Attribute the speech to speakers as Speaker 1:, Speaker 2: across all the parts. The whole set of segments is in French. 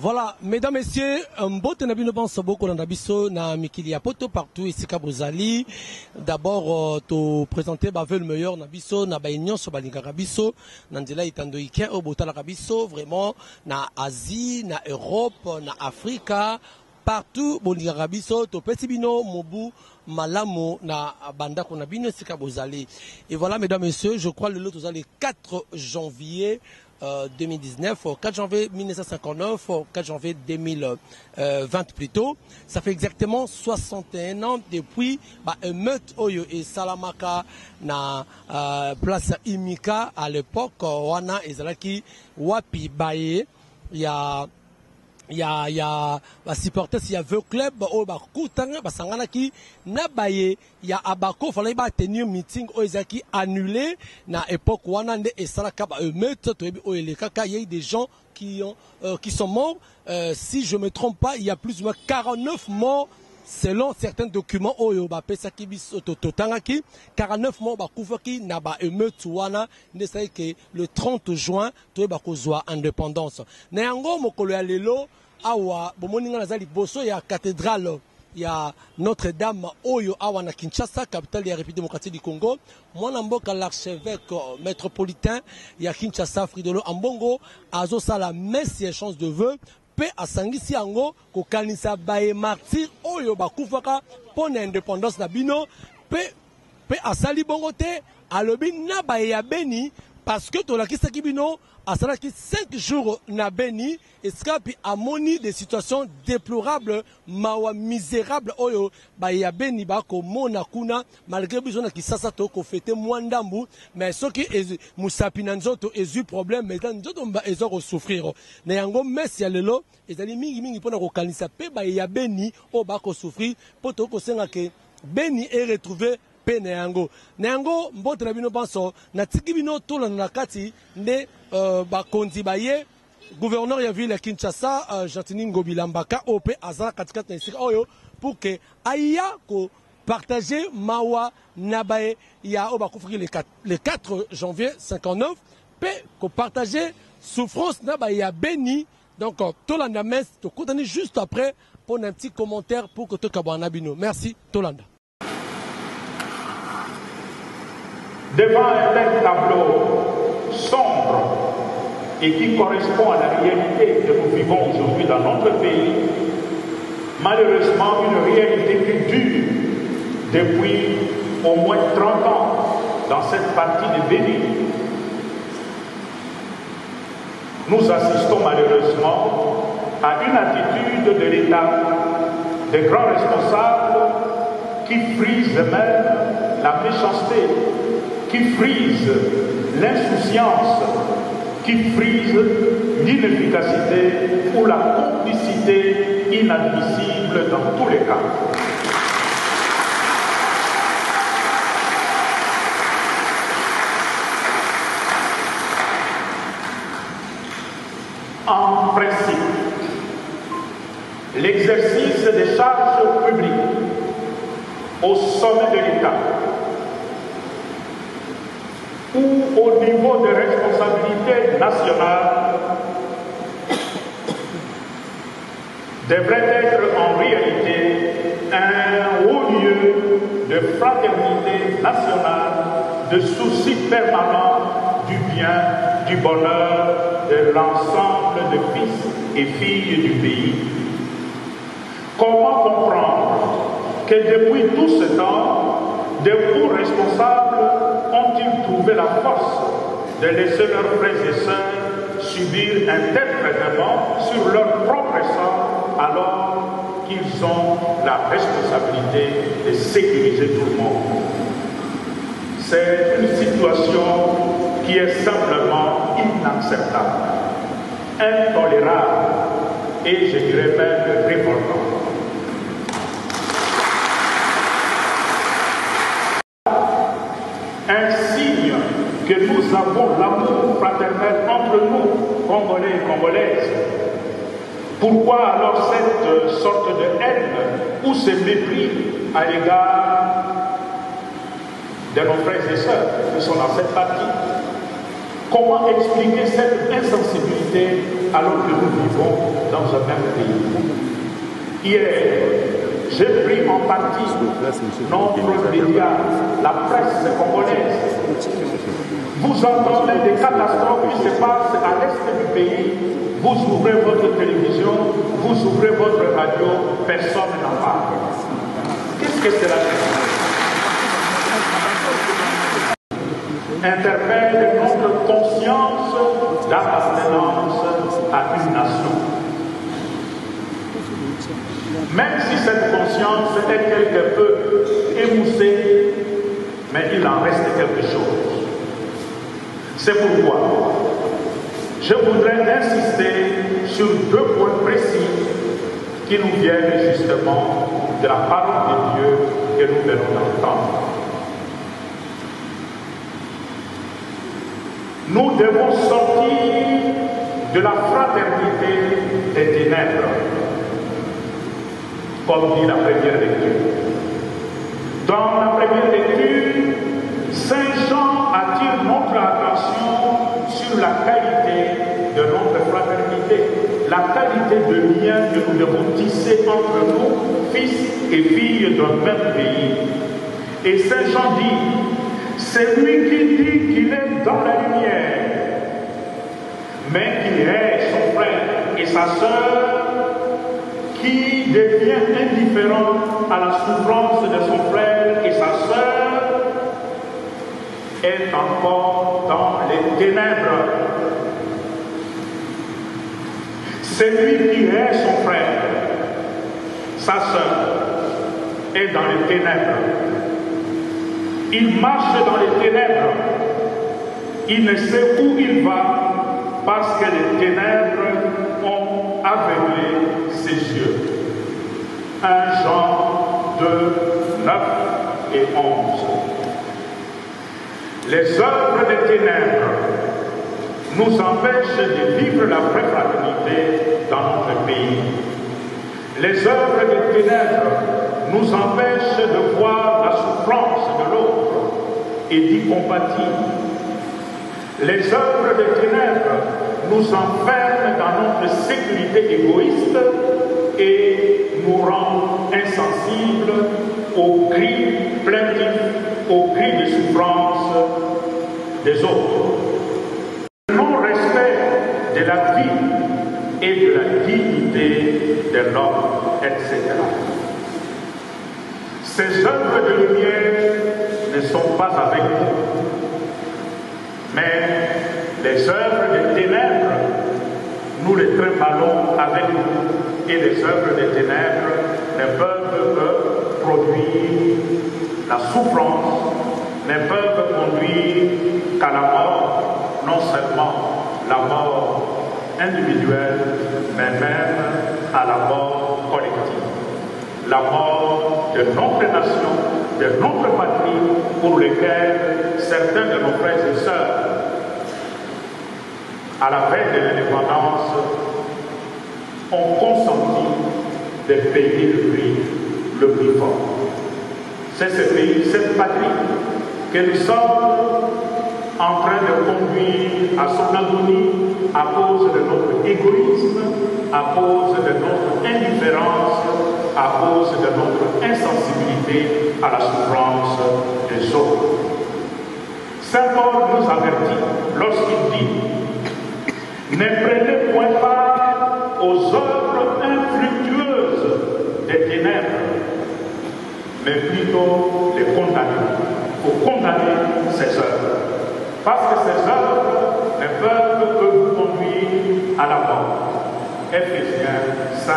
Speaker 1: Voilà, mesdames, messieurs, mbote na bino banso boko na biso na mikili ya poto partout ici Kabozali. D'abord to présenter bavel le meilleur na biso na baignon so balingaka biso na nzela itando ikin o botala biso vraiment na Asie, na Europe, na Afrika, partout bolingaka biso to pesi bino mobu malamu na banda kona bino ici Kabozali. Et voilà, mesdames, messieurs, je crois le lot le 4 janvier 2019, 4 janvier 1959, 4 janvier 2020 plutôt. Ça fait exactement 61 ans depuis meute Oyo et Salamaka na place Imika à l'époque. Wana ezalaki wapi baye il y a supporters, il y a deux clubs au Bakutanga basangana qui na baye il y a abako fallait ba tenir meeting au ezaki annulé na époque wana nde esalaka ba meute to o elekaka il y a des gens qui sont morts, si je me trompe pas il y a plus ou moins 49 morts selon certains documents oyo ba pesaki biso totangaki 49 morts ba kufaki na ba meute wana nde sai que le 30 juin to ba kozwa indépendance na yango mokolo ya lelo awa bomoninga nazali boso ya cathédrale ya Notre-Dame oyo awa na Kinshasa, capitale de la République démocratique du Congo. Mwana mboka l'archevêque métropolitain ya Kinshasa Fridolo Ambongo azo sala messe et échange de vœux pe asangisi yango kokanisa baye martyr oyo bakufaka pona indépendance na bino pe asali bongo te alobi na baye ya Beni parce que tolakisaki bino asalaki 5 jours na Beni escapi amoni des situations déplorables mawa misérables oyo ba ya Beni bako mona kuna malgré besoin na kisasa to ko fêter mwandambu mais soki musapi na nzoto ezu problème mais nzoto mba ezo souffrir na yango mesi ya lelo ezali mingi pona ko kanisa pe ba ya Beni o bako souffrir poto ko senga ke Beni est retrouvé pene yango mbote na bino banso na tiki bino tola na kati nde bakonzi baye gouverneur ya ville ya Kinshasa Jantini Ngobilambaka ope azala katikati na esika oyo pour que aya ko partager mawa na baye ya obakufiki le 4 janvier 59 pe ko partager souffrance na baye ya Beni donc tolanda messe to kontani juste après pour un petit commentaire pour que to kabana bino merci tolanda.
Speaker 2: Devant un tel tableau sombre et qui correspond à la réalité que nous vivons aujourd'hui dans notre pays, malheureusement une réalité qui dure depuis au moins 30 ans dans cette partie de Béni. Nous assistons malheureusement à une attitude de l'État, des grands responsables qui frisent même la méchanceté, qui frise l'insouciance, qui frise l'inefficacité ou la complicité inadmissible dans tous les cas. En principe, l'exercice des charges publiques au sommet de l'État ou au niveau de responsabilité nationale devrait être en réalité un haut lieu de fraternité nationale, de souci permanent du bien, du bonheur de l'ensemble de fils et filles du pays. Comment comprendre que depuis tout ce temps, de hauts responsables ont-ils trouvé la force de laisser leurs frères et sœurs subir un tel traitement sur leur propre sang alors qu'ils ont la responsabilité de sécuriser tout le monde? C'est une situation qui est simplement inacceptable, intolérable et je dirais même révoltante. Un signe que nous avons l'amour fraternel entre nous, Congolais et Congolaises. Pourquoi alors cette sorte de haine ou ce mépris à l'égard de nos frères et sœurs qui sont dans cette partie? Comment expliquer cette insensibilité alors que nous vivons dans un même pays. Hier, j'ai pris en partie notre média, la presse congolaise. Vous entendez des catastrophes qui se passent à l'est du pays, vous ouvrez votre télévision, vous ouvrez votre radio, personne n'en parle. Qu'est-ce que cela fait? Interpelle notre conscience d'appartenance à une nation. Même si cette conscience est quelque peu émoussée, mais il en reste quelque chose. C'est pourquoi je voudrais insister sur deux points précis qui nous viennent justement de la parole de Dieu que nous venons d'entendre. Nous devons sortir de la fraternité des ténèbres, comme dit la première lecture. Dans la première lecture, Saint Jean attire notre attention sur la qualité de notre fraternité, la qualité de lien que nous devons tisser entre nous, fils et filles d'un même pays. Et Saint Jean dit, c'est lui qui dit qu'il est dans la lumière, mais qu'il est son frère et sa sœur, qui devient indifférent à la souffrance de son frère et sa sœur, est encore dans les ténèbres. C'est lui qui est son frère, sa sœur, est dans les ténèbres. Il marche dans les ténèbres. Il ne sait où il va parce que les ténèbres ont aveuglé ses yeux. 1 Jean 2, 9 et 11. Les œuvres des ténèbres nous empêchent de vivre la vraie fraternité dans notre pays. Les œuvres des ténèbres nous empêchent de voir la souffrance de l'autre et d'y compatir. Les œuvres des ténèbres nous enferment dans notre sécurité égoïste et nous rendent insensibles aux cris plaintifs, aux cris de souffrance des autres. Le non-respect de la vie et de la dignité de l'homme, etc. Ces œuvres de lumière ne sont pas avec nous, mais les œuvres des ténèbres, nous les trimballons avec nous, et les œuvres des ténèbres ne peuvent que produire la souffrance, ne peuvent conduire qu'à la mort, non seulement la mort individuelle, mais même à la mort collective. La mort de notre nation, de notre patrie, pour lesquelles certains de nos frères et sœurs, à la veille de l'indépendance, ont consenti de payer le prix fort. C'est ce pays, cette patrie, que nous sommes en train de conduire à son agonie à cause de notre égoïsme, à cause de notre indifférence, à cause de notre insensibilité à la souffrance des autres. Saint Paul nous avertit lorsqu'il dit « Ne prenez point part aux œuvres infructueuses des ténèbres, mais plutôt les condamner. Il faut condamner ces œuvres. Parce que ces œuvres ne peuvent que vous conduire à la mort. » Éphésiens 5,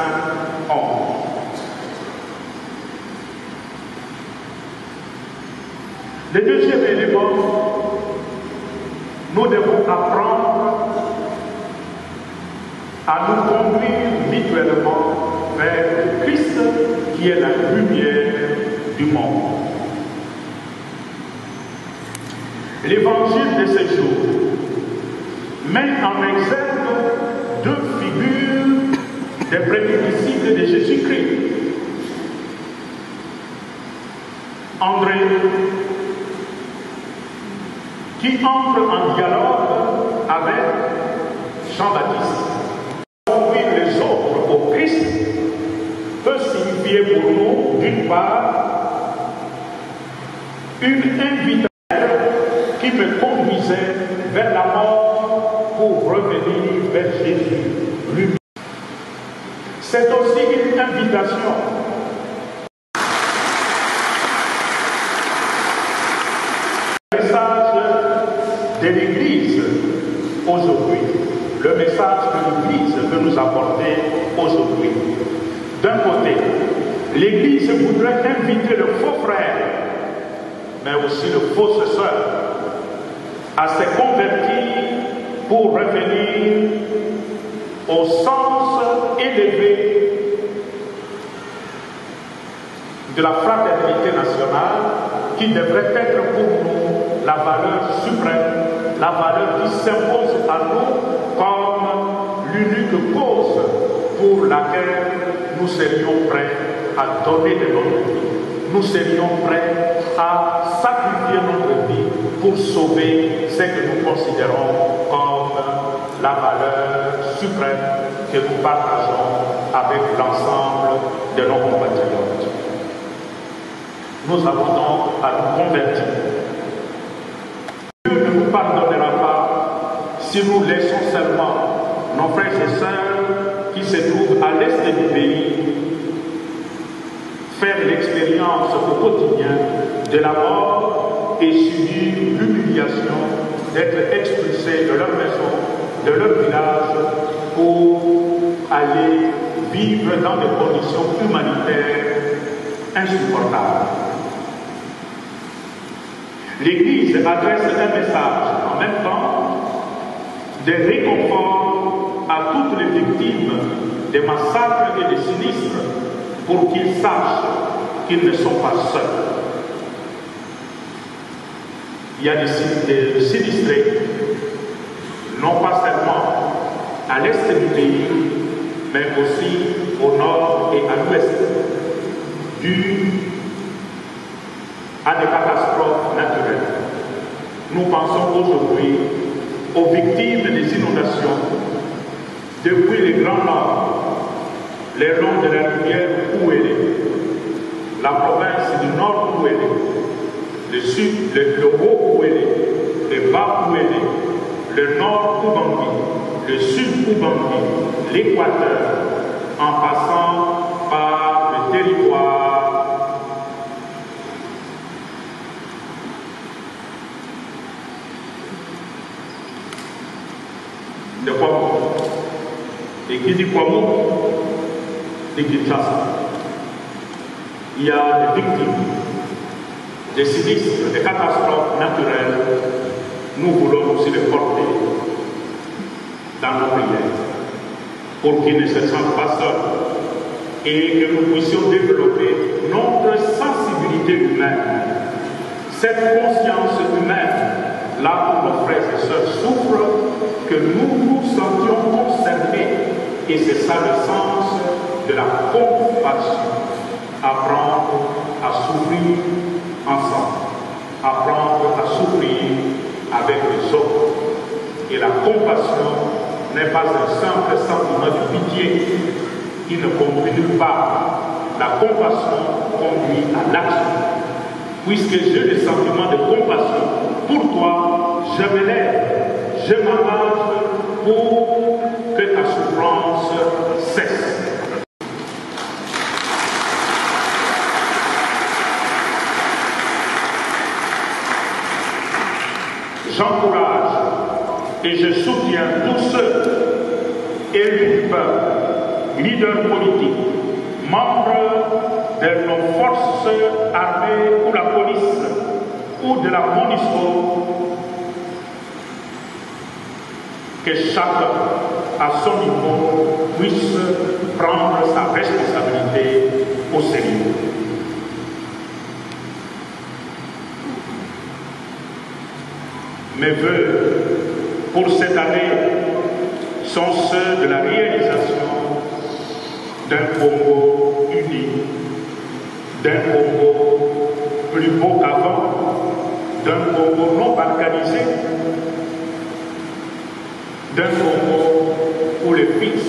Speaker 2: 11. Le deuxième élément, nous devons apprendre à nous conduire mutuellement vers le Christ qui est la lumière du monde. L'évangile de ce jour met en exergue deux figures des premiers disciples de Jésus-Christ. André, qui entre en dialogue avec Jean-Baptiste. signifiait pour nous, d'une part, une invitation qui me conduisait vers la mort pour revenir vers Jésus lui-même. C'est aussi une invitation de l'Église aujourd'hui, le message que l'Église veut nous apporter aujourd'hui. D'un côté, l'Église voudrait inviter le faux frère, mais aussi le faux sœur, à se convertir pour revenir au sens élevé de la fraternité nationale qui devrait être pour nous la valeur suprême, la valeur qui s'impose à nous comme l'unique cause pour laquelle nous serions prêts à donner de notre vie. Nous serions prêts à sacrifier notre vie pour sauver ce que nous considérons comme la valeur suprême que nous partageons avec l'ensemble de nos compatriotes. Nous avons donc à nous convertir. Dieu ne nous pardonnera pas si nous laissons seulement nos frères et sœurs qui se trouvent à l'est du pays faire l'expérience au quotidien de la mort et subir l'humiliation d'être expulsés de leur maison, de leur village, pour aller vivre dans des conditions humanitaires insupportables. L'Église adresse un message en même temps de réconfort à toutes les victimes des massacres et des sinistres pour qu'ils sachent qu'ils ne sont pas seuls. Il y a des sinistrés, non pas seulement à l'est du pays, mais aussi au nord et à l'ouest, dû à des catastrophes naturelles. Nous pensons aujourd'hui aux victimes des inondations depuis les Grands Nord, les longs de la rivière Ouélé, la province du Nord Ouélé, le Sud, le Haut Ouélé, le Bas Ouélé, le Nord Oubangui, le Sud Oubangui, l'Équateur, en passant par le territoire de Kwamou. Et qui dit Kwamou, dit Kinshasa. Il y a des victimes, des sinistres, des catastrophes naturelles. Nous voulons aussi les porter dans nos prières pour qu'ils ne se sentent pas seuls et que nous puissions développer notre sensibilité humaine, cette conscience humaine, là où nos frères et sœurs souffrent, que nous nous sentions concernés. Et c'est ça le sens de la compassion. Apprendre à souffrir ensemble, apprendre à souffrir avec les autres. Et la compassion n'est pas un simple sentiment de pitié qui ne conduit nulle part. La compassion conduit à l'action. Puisque j'ai le sentiment de compassion pour toi, je me lève, je m'engage pour que ta souffrance cesse. J'encourage et je soutiens tous ceux élus du peuple, leaders politiques, membres de nos forces armées ou la police ou de la MONUSCO, que chacun à son niveau puisse prendre sa responsabilité au sérieux. Mes vœux pour cette année sont ceux de la réalisation d'un Congo uni, d'un Congo plus beau qu'avant, d'un Congo non balkanisé, d'un Congo où les fils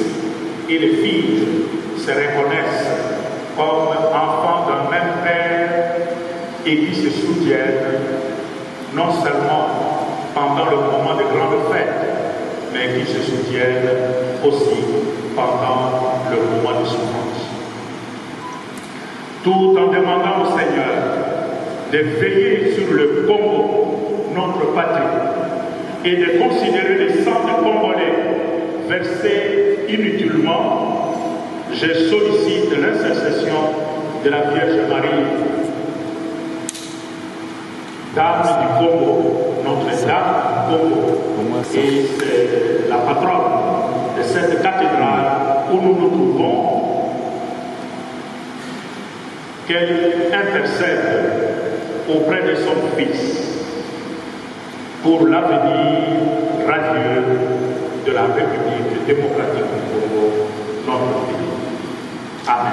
Speaker 2: et les filles se reconnaissent comme enfants d'un même Père et qui se soutiennent non seulement pendant le moment de grande fête, mais qui se soutiennent aussi pendant le moment de souffrance. Tout en demandant au Seigneur de veiller sur le Congo, notre patrie, et de considérer les sangs de Congolais versés inutilement, je sollicite l'intercession de la Vierge Marie, Dame du Congo, notre Dame du Congo, et c'est la patronne de cette cathédrale où nous nous trouvons, qu'elle intercède auprès de son Fils pour l'avenir radieux de la République démocratique du Congo, notre pays. Amen.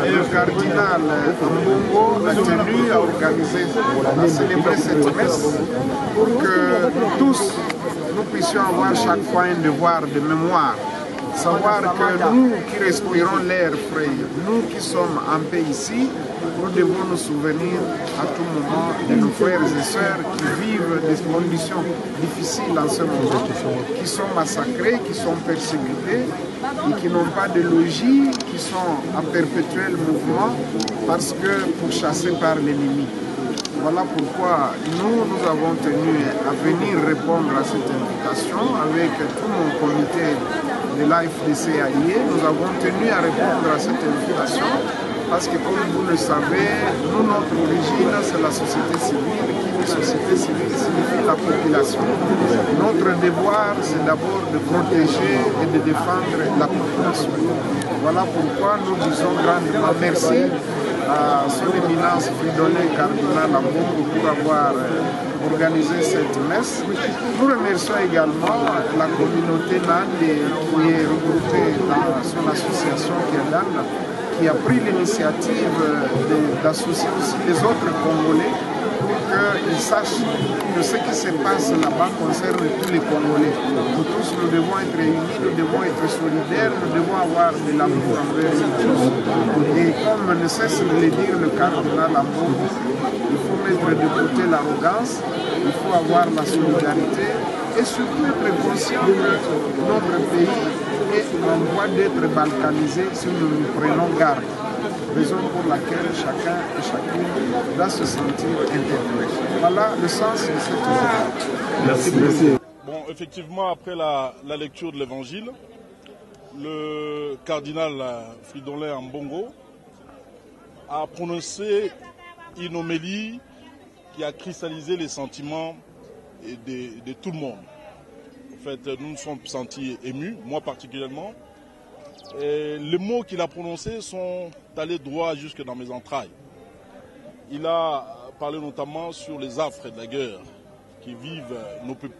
Speaker 3: Le cardinal Ambongo a tenu à organiser, à célébrer cette messe pour que tous nous puissions avoir chaque fois un devoir de mémoire. Savoir que nous qui respirons l'air frais, nous qui sommes en paix ici, nous devons nous souvenir à tout moment de nos frères et sœurs qui vivent des conditions difficiles en ce moment, qui sont massacrés, qui sont persécutés et qui n'ont pas de logis, qui sont en perpétuel mouvement parce que pourchassés par l'ennemi. Voilà pourquoi nous avons tenu à venir répondre à cette invitation avec tout mon comité de l'AFDC allié. Nous avons tenu à répondre à cette invitation parce que, comme vous le savez, nous, notre origine, c'est la société civile. Qui dit société civile signifie la population. Notre devoir, c'est d'abord de protéger et de défendre la population. Voilà pourquoi nous disons grandement merci à son éminence Fridolin Cardinal Ambongo pour avoir organisé cette messe. Nous remercions également la communauté NAND qui est regroupée dans son association qui est NAND, qui a pris l'initiative d'associer aussi les autres Congolais pour qu'ils sachent que ce qui se passe là-bas concerne tous les Congolais. Nous tous, nous devons être réunis, nous devons être solidaires, nous devons avoir de l'amour envers nous tous. Et comme ne cesse de le dire le cardinal Ambongo, il faut mettre de côté l'arrogance, il faut avoir la solidarité et surtout être conscient que notre pays est en voie d'être balkanisé si nous nous prenons garde. Raison pour laquelle chacun et chacune doit se sentir interpellé. Voilà le sens de cette journée.
Speaker 4: Merci. Bon, effectivement, après la lecture de l'Évangile, le cardinal Fridolin Ambongo a prononcé une homélie qui a cristallisé les sentiments de tout le monde. En fait, nous nous sommes sentis émus, moi particulièrement. Et les mots qu'il a prononcés sont allés droit jusque dans mes entrailles. Il a parlé notamment sur les affres de la guerre qui vivent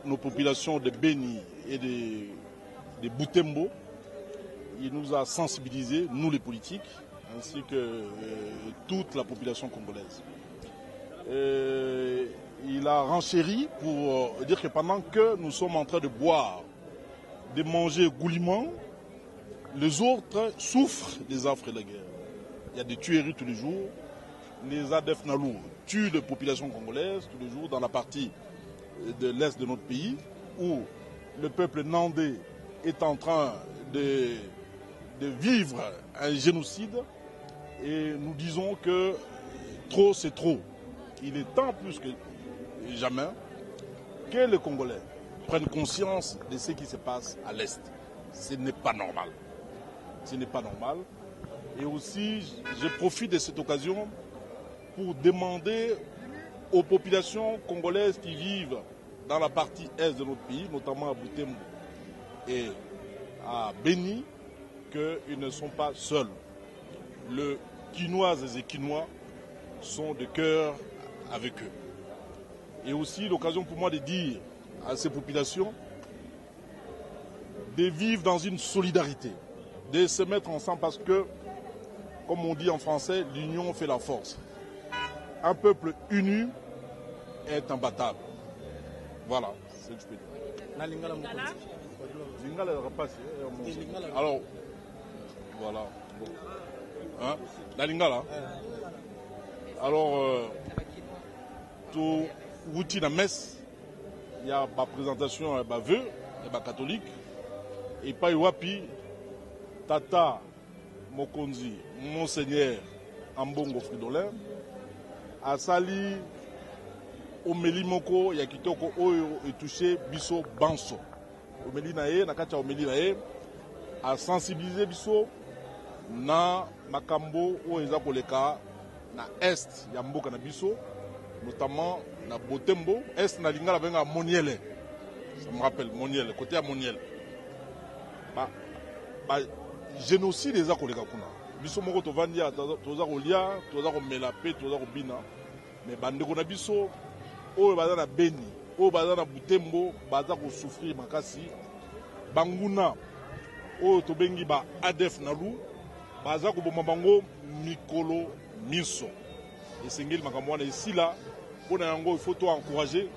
Speaker 4: nos populations de Beni et de Butembo. Il nous a sensibilisés, nous les politiques, ainsi que toute la population congolaise. Il a renchéri pour dire que pendant que nous sommes en train de boire, de manger goulûment, les autres souffrent des affres de la guerre. Il y a des tueries tous les jours. Les ADF Nalou tuent les populations congolaises tous les jours dans la partie de l'est de notre pays où le peuple nandais est en train de vivre un génocide et nous disons que trop c'est trop. Il est temps plus que jamais que les Congolais prennent conscience de ce qui se passe à l'est. Ce n'est pas normal. Ce n'est pas normal. Et aussi, je profite de cette occasion pour demander aux populations congolaises qui vivent dans la partie est de notre pays, notamment à Butembo et à Beni, qu'ils ne sont pas seuls. Les Quinoises et Quinois sont de cœur avec eux. Et aussi l'occasion pour moi de dire à ces populations de vivre dans une solidarité, de se mettre ensemble parce que, comme on dit en français, l'union fait la force. Un peuple uni est imbattable. Voilà, c'est ce que je peux dire. Alors, voilà. Hein? La Lingala. Alors, tout outil de messe, il y a ma présentation, ma vœu, et ma catholique, et pas wapi, Tata Mokonzi, Monseigneur Ambongo Fridolin, Asali Omeli Moko, Yakitoko Oyo et touché Biso Banso. Omeli Nae, Nakacha Omeli Nae, a sensibilisé Biso na Makambo ou Ezakoleka na Est, Yamboka na Biso, notamment na Botembo, Est na Lingala Benga Moniele. Ça me rappelle Moniele, côté à Moniele. Génocide des Akoleka Kuna. Biso Moko Tovandia, Toza Rolia, Toza Romela Pe, Toza Robina. Mais Bandeko na Biso, Oyo Baza na Beni, Oyo Baza na Butembo, Baza ko souffrir makasi. Banguna, Oyo Tobengi ba ADF Nalu, Baza ko bomba bango Mikolo Miso. Et Sengel Makamwana ici là, pour Nango, il faut tout encourager.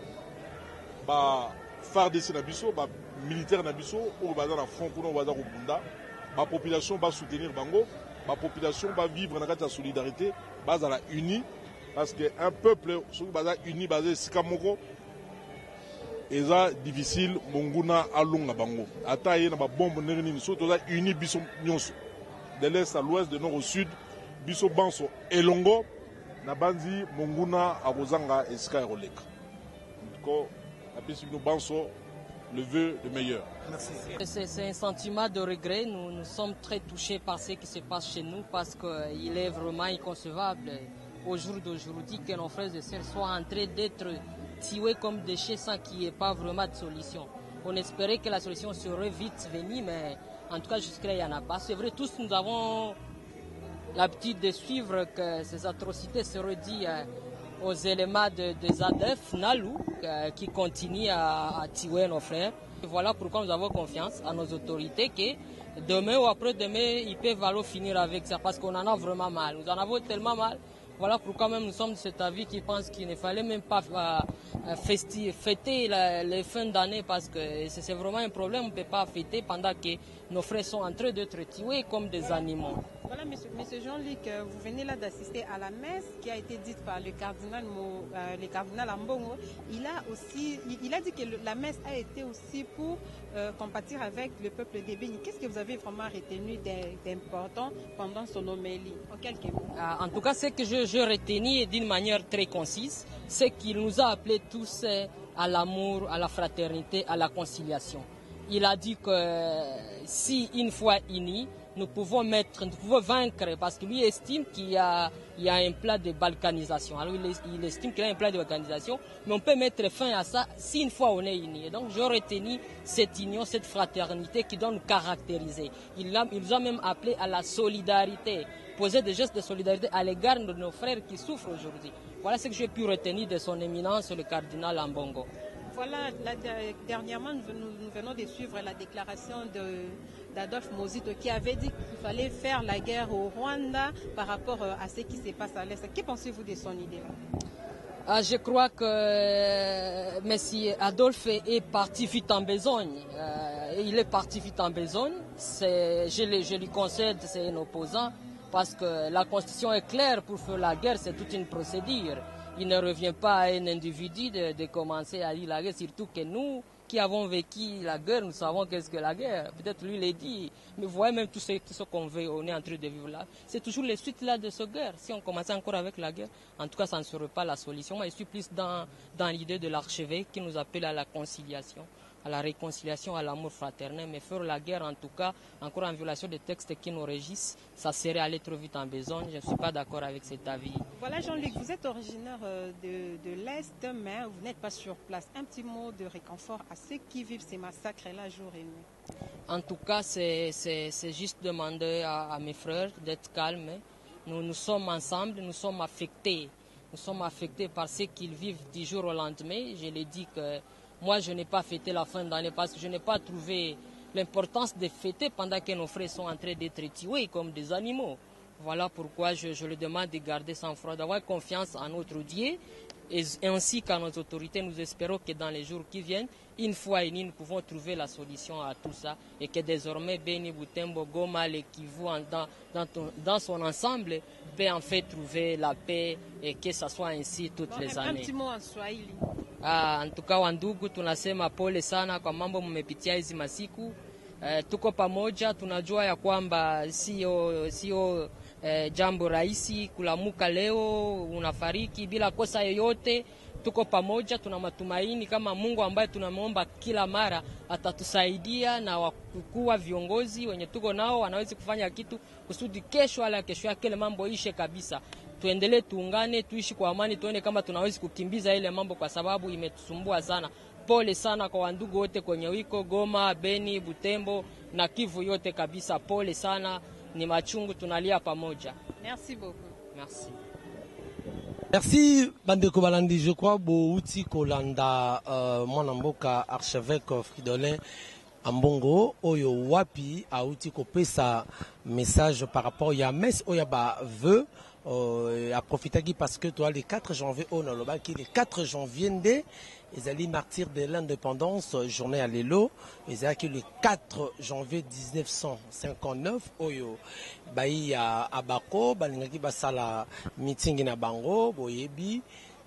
Speaker 4: Ba FARDC na Biso, ba militaire na Biso, Oyo Baza na front kuna Baza ko bunda. Ma population va soutenir Bango, ma population va vivre dans la solidarité, base à la unie, parce qu'un peuple uni, basé Sikamoko, est difficile, Monguna Alunga Bango. Ataye na ba bombe nerini, surtout uni biso nyonso. De l'est à l'ouest, de nord au sud, biso banso elongo, na banzi Monguna Abozanga et Sky Rolek. En tout cas, la piste nous banso. Le vœu de meilleur.
Speaker 5: C'est un sentiment de regret. Nous sommes très touchés par ce qui se passe chez nous parce qu'il est vraiment inconcevable au jour d'aujourd'hui que nos frères et sœurs soient en train d'être tués comme déchets sans qu'il n'y ait pas vraiment de solution. On espérait que la solution serait vite venue, mais en tout cas jusque-là il n'y en a pas. C'est vrai, tous nous avons l'habitude de suivre que ces atrocités se redisent aux éléments des ADF Nalou qui continuent à tuer nos frères. Et voilà pourquoi nous avons confiance à nos autorités que demain ou après-demain, ils peuvent alors finir avec ça parce qu'on en a vraiment mal. Nous en avons tellement mal. Voilà pourquoi même nous sommes de cet avis qui pense qu'il ne fallait même pas fêter les fins d'année parce que c'est vraiment un problème. On ne peut pas fêter pendant que nos frères sont en train d'être tués comme des animaux.
Speaker 6: Voilà, monsieur Jean-Luc, vous venez là d'assister à la messe qui a été dite par le cardinal Ambongo. Il a dit que la messe a été aussi pour compatir avec le peuple des Béni. Qu'est-ce que vous avez vraiment retenu d'important pendant son homélie? En quelques mots.
Speaker 5: En tout cas, ce que je retenu d'une manière très concise, c'est qu'il nous a appelés tous à l'amour, à la fraternité, à la conciliation. il a dit que si une fois unis, nous pouvons vaincre, parce que lui estime qu'il y a un plan de balkanisation. Alors il estime qu'il y a un plan de balkanisation, mais on peut mettre fin à ça si une fois on est unis. Et donc j'ai retenu cette union, cette fraternité qui doit nous caractériser. Il nous a même appelé à la solidarité, poser des gestes de solidarité à l'égard de nos frères qui souffrent aujourd'hui. Voilà ce que j'ai pu retenir de son éminence, le cardinal Ambongo.
Speaker 6: Voilà, dernièrement, nous venons de suivre la déclaration d'Adolphe Mozito qui avait dit qu'il fallait faire la guerre au Rwanda par rapport à ce qui se passe à l'Est. Que pensez-vous de son idée-là?
Speaker 5: Je crois que M. Adolphe est parti vite en besogne. Il est parti vite en besogne. Je lui concède, c'est un opposant, parce que la Constitution est claire, pour faire la guerre, c'est toute une procédure. Il ne revient pas à un individu de commencer à lire la guerre, surtout que nous qui avons vécu la guerre, nous savons qu'est-ce que la guerre. Peut-être lui l'a dit, mais vous voyez même tout ce qu'on veut, on est en train de vivre là. C'est toujours les suites là de cette guerre. Si on commençait encore avec la guerre, en tout cas, ça ne serait pas la solution. Moi, je suis plus dans l'idée de l'archevêque qui nous appelle à la conciliation, à la réconciliation, à l'amour fraternel, mais faire la guerre, en tout cas, encore en violation des textes qui nous régissent, ça serait aller trop vite en besogne. Je ne suis pas d'accord avec cet avis.
Speaker 6: Voilà, Jean-Luc, vous êtes originaire de l'Est, mais vous n'êtes pas sur place. Un petit mot de réconfort à ceux qui vivent ces massacres-là jour et nuit.
Speaker 5: En tout cas, c'est juste demander à mes frères d'être calmes. Nous sommes ensemble, nous sommes affectés. Nous sommes affectés par ce qu'ils vivent du jour au lendemain. Je l'ai dit que moi, je n'ai pas fêté la fin d'année parce que je n'ai pas trouvé l'importance de fêter pendant que nos frères sont en train d'être tués comme des animaux. Voilà pourquoi je le demande de garder sang-froid, d'avoir confiance en notre Dieu et ainsi qu'à nos autorités. Nous espérons que dans les jours qui viennent, une fois unis, nous pouvons trouver la solution à tout ça et que désormais Beni, Butembo, Goma, le Kivu dans son ensemble peut en fait trouver la paix et que ça soit ainsi toutes les années.
Speaker 6: Un petit mot en Swahili.
Speaker 5: En tout cas wandugu, tunasema pole sana kwa mambo mmepitia hizi masiku. Tuko pamoja, tunajua ya kwamba sio jambo rahisi kulamuka leo unafariki bila kosa yoyote. Tuko pamoja, tuna matumaini kama Mungu ambaye tunamwomba kila mara atatusaidia, na wakuu viongozi wenye tuko nao wanaweza kufanya kitu kusudi kesho ala kesho yake mambo ishe kabisa. Tuendelee, tuungane, tuishi kwa amani, tuone kama tunaweza kukimbiza ile mambo kwa sababu imetusumbua sana. Pole sana kwa wandugu wote kwenye wiko Goma, Beni, Butembo na Kivu yote kabisa. Pole sana, ni machungu, tunalia pamoja.
Speaker 6: Merci beaucoup.
Speaker 5: Merci.
Speaker 1: Merci Bandeko Balandi, je crois Bouti Kolanda Mwanamboka archevêque Fridolin Ambongo Oyo Wapi a outi kopesa message par rapport à messe Oyaba veut à profiter parce que toi le 4 janvier on a le 4 janvier ils allaient martyrs de l'indépendance journée à l'élo ils allaient le 4 janvier 1959 Oyo bayi à Abako balingaki basala meeting na bango boyebi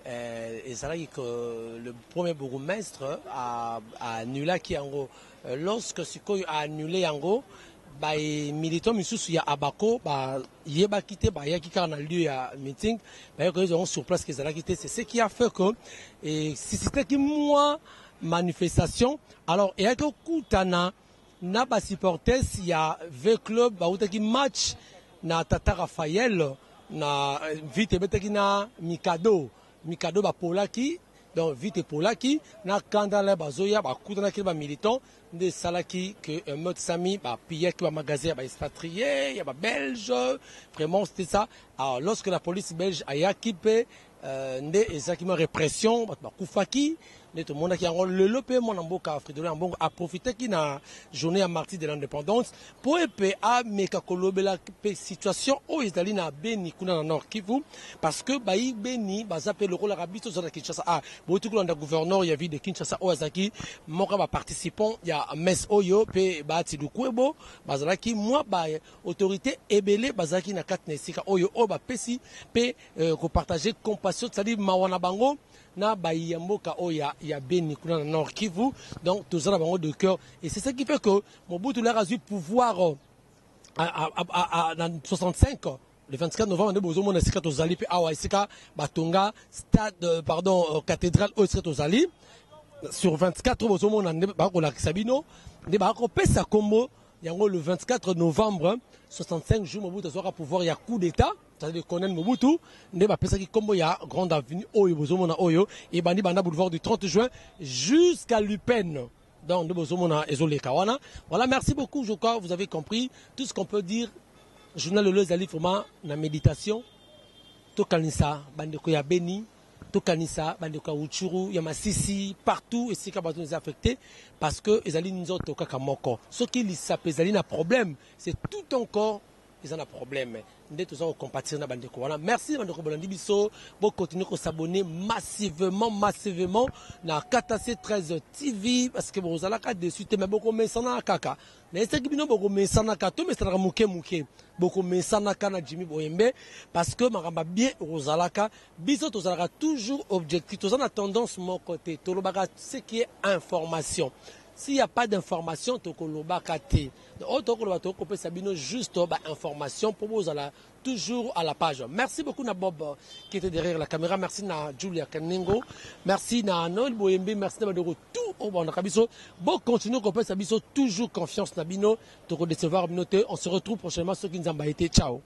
Speaker 1: et ça que le premier bourgmestre a annulé Kiango lorsque Sikoyo a annulé Yango ba militants misusu ya Abako ba yeba quitté ba ya kika na lieu ya meeting ba ils ont sur place qu'ils allaient quitter. C'est ce qui a fait que et si c'était que moi manifestation alors et que kutana na ba supporters ya V club ba utaki match na Tata Raphaël na vite betaki na Mikado ba polaki donc vite polaki na kandala bazoya ba kutana ki ba militant de salaki que mode sami ba piller ki ba magasin ba expatrié ya ba belge vraiment c'était ça. Alors lorsque la police belge a équipé nde exactement répression ba kufaki tout le monde qui a le lopé mon amboka Fridolin Ambongo a profité qui na journée à martyr de l'indépendance pour EPA meka kolobela situation au Israël na Beni kuna na Nord Kivu parce que bayi Beni bazape le rôle arabisto za Kinshasa a botu kulanda gouverneur ya ville de Kinshasa Ozaki moka ba participant ya mes oyo pe bati du kwebo bazalaki moi ba autorité ebele bazaki na katnesika oyo ba pesi pe ko partager compassion c'est-à-dire mawana bango na bayamboka oya ya Beni kuna na Nord Kivu donc tous en bango de cœur et c'est ça qui fait que Mobutu leur a eu pouvoir dans 65 le 24 novembre nous avons esika tozali pe awa esika batonga stade pardon cathédrale au esika tozali sur 24 bozomona bakolakisa bino nde bakopesa kombo yango le 24 novembre 65 jours Mobutu azwaka pouvoir ya coup d'état, c'est-à-dire Colonel Mobutu nde bapesaki kombo ya grande avenue oyo bozomona oyo ebandi banda boulevard du 30 juin jusqu'à Lupin. Donc nous bozomona ezoleka wana. Voilà, merci beaucoup, je crois vous avez compris tout ce qu'on peut dire. Journal le Zali vraiment na méditation to kanisa bandeko ya Beni, to kanisa bandeko ya Uchuru ya Masisi partout et c'est que bato nous affecté parce que ezali nzoto kaka moko. Ce qui li sapezali na problème, c'est tout encore ils ont un problème. Nous sommes compatir na bandeko wana. Merci bandeko bolandi biso, bo continuer ko s'abonner massivement na KTC 13 TV parce que vous allez ka dessus te mais beaucoup mesana kaka. Na ese kibino beaucoup mesana ka to mesana muke beaucoup mesana ka na Jimmy Boyembe parce que maramba bien rozalaka biso tozalaka toujours objectif, tozana tendance mon côté, tolobaka ce qui est information. S'il n'y a pas d'information, tu peux juste information pour vous toujours à la page. Merci beaucoup à Bob qui était derrière la caméra. Merci à Julia Kaningo. Merci à Noël Boyembe. Merci à tout au bon Kabiso. Bon, continuez à toujours confiance Nabino. On se retrouve prochainement ceux qui nous ont été. Ciao.